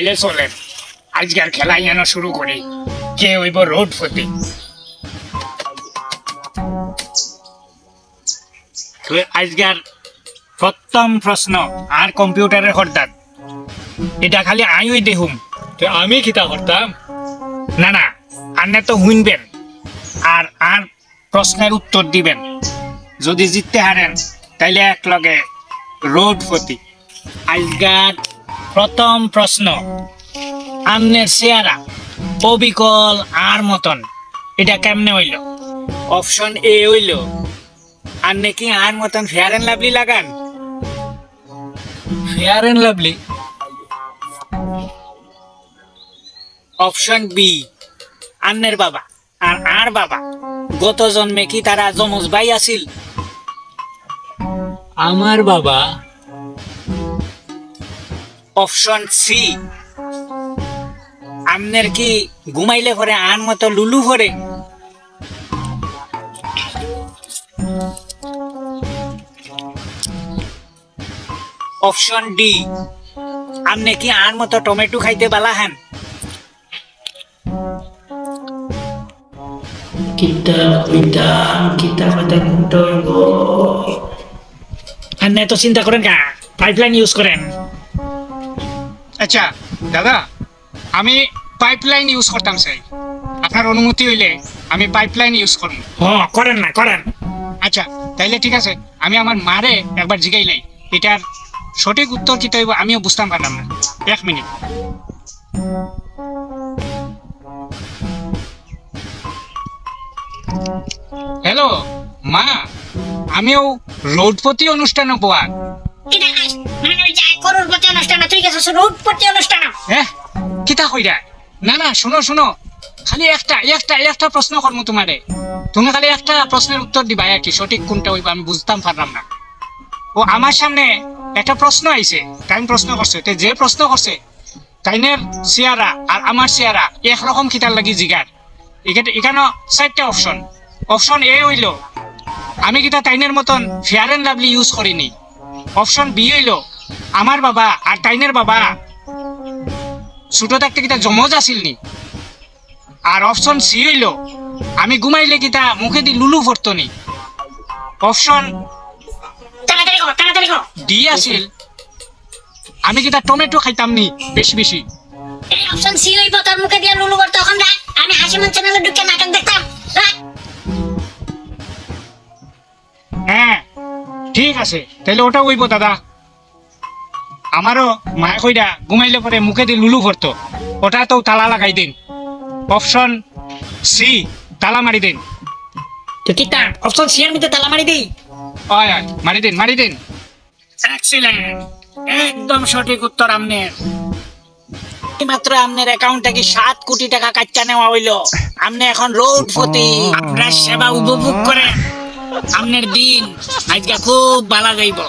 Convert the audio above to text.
তাইলে চলেন আজকের খেলা যেন শুরু করি। কে হইব রোডপতি? আজকের প্রথম প্রশ্ন আর কম্পিউটারের হরদাত, এটা খালি আইই দেখুম। আমি খিতা করতাম না না, আন্নে তো শুনবেন আর আর প্রশ্নের উত্তর দিবেন। যদি জিততে হারেন তাইলে এক লগে রোডপতি। আজকের প্রথম প্রশ্ন, আমনের চেহারা অবিকল আর মতন, এটা কেমনে হইল? অপশন এ হইল আন্নে কি আর মতন ফেয়ার এন্ড লাভলি লাগান? Fair and lovely. Option B, আন্নের বাবা আর বাবা গত জন্মে কি তারা যমজ ভাই আছিল? আমার বাবা। অপশন সি, আমনের কি ঘুমাইলে পরে আন মতো লুলু পরে? অপশন ডি, আমনে কি আন মতো টমেটো খাইতে বালা হান? আপনি তো চিন্তা করেন কা, পাইপলাইন ইউজ করেন। আচ্ছা দাদা, আমি পাইপলাইন ইউজ করতাম চাই, আপনার অনুমতি হইলে আমি পাইপলাইন ইউজ করব। হ্যাঁ করেন না করেন। আচ্ছা তাইলে ঠিক আছে, আমি আমার মারে একবার জিগাইলাই এটার সঠিক উত্তর কি হইব আমিও বুঝতাম পারলাম না। এক মিনিট। হ্যালো মা, আমিও রোডপতি অনুষ্ঠানে পোয়ার। কিতা কইরা? না না শুনো শুনো, খালি একটা প্রশ্ন করবো তোমারে, তুমি খালি একটা প্রশ্নের উত্তর দিবা আর কি, সঠিক কোনটা হইব আমি বুঝতাম পারলাম না। ও আমার সামনে একটা প্রশ্ন আইছে, তাই প্রশ্ন করছে, যে প্রশ্ন করছে তাইনের চেহারা আর আমার চেহারা একরকম কিতার লাগি জিগার। এখানে 4টা অপশন। অপশন এ হইল আমি কিতা তাইনের মতন ফেয়ার এন্ড লাভলি ইউজ করিনি। অপশন বি হইল আমার বাবা আর তাইনের বাবা ছোট থাকতে কিতা জমজ আছিল নি। আর অপশন সি হইল আমি ঘুমাইলে কিতা মুখে দি লুলু পড়তো নি। অপশন ডি আছিল আমি কিতা টমেটো খাইতাম নি বেশি বেশি। এই অপশন সি হইব তোর মুখে দিয়া লুলু পড়তো। এখন রাখ, আমি হাসি মন চ্যানেলে ঢুকে নাটক দেখতাম। হ্যাঁ ঠিক আছে, তাহলে ওটা হইব দাদা। আমারও মায়ে কইরা ঘুমাইলে পরে মুখে দিয়ে লুলু পড়তো, ওটা তো তালা লাগাই দিন। অপশন সি, তালা মারি দিন। তো কি তা অপশন সি এর মধ্যে তালা মারি দেই? হয় হয়, মারি দিন। এক্সিলেন্ট, একদম সঠিক উত্তর আমনের। মাত্র আমনের অ্যাকাউন্টে কি 7 কোটি টাকা কাটটা নেওয়া হইলো। আমনে এখন রোডপতি, আপনার সেবা উপভোগ করেন। আমনের দিন আজকে খুব ভালো যাইব।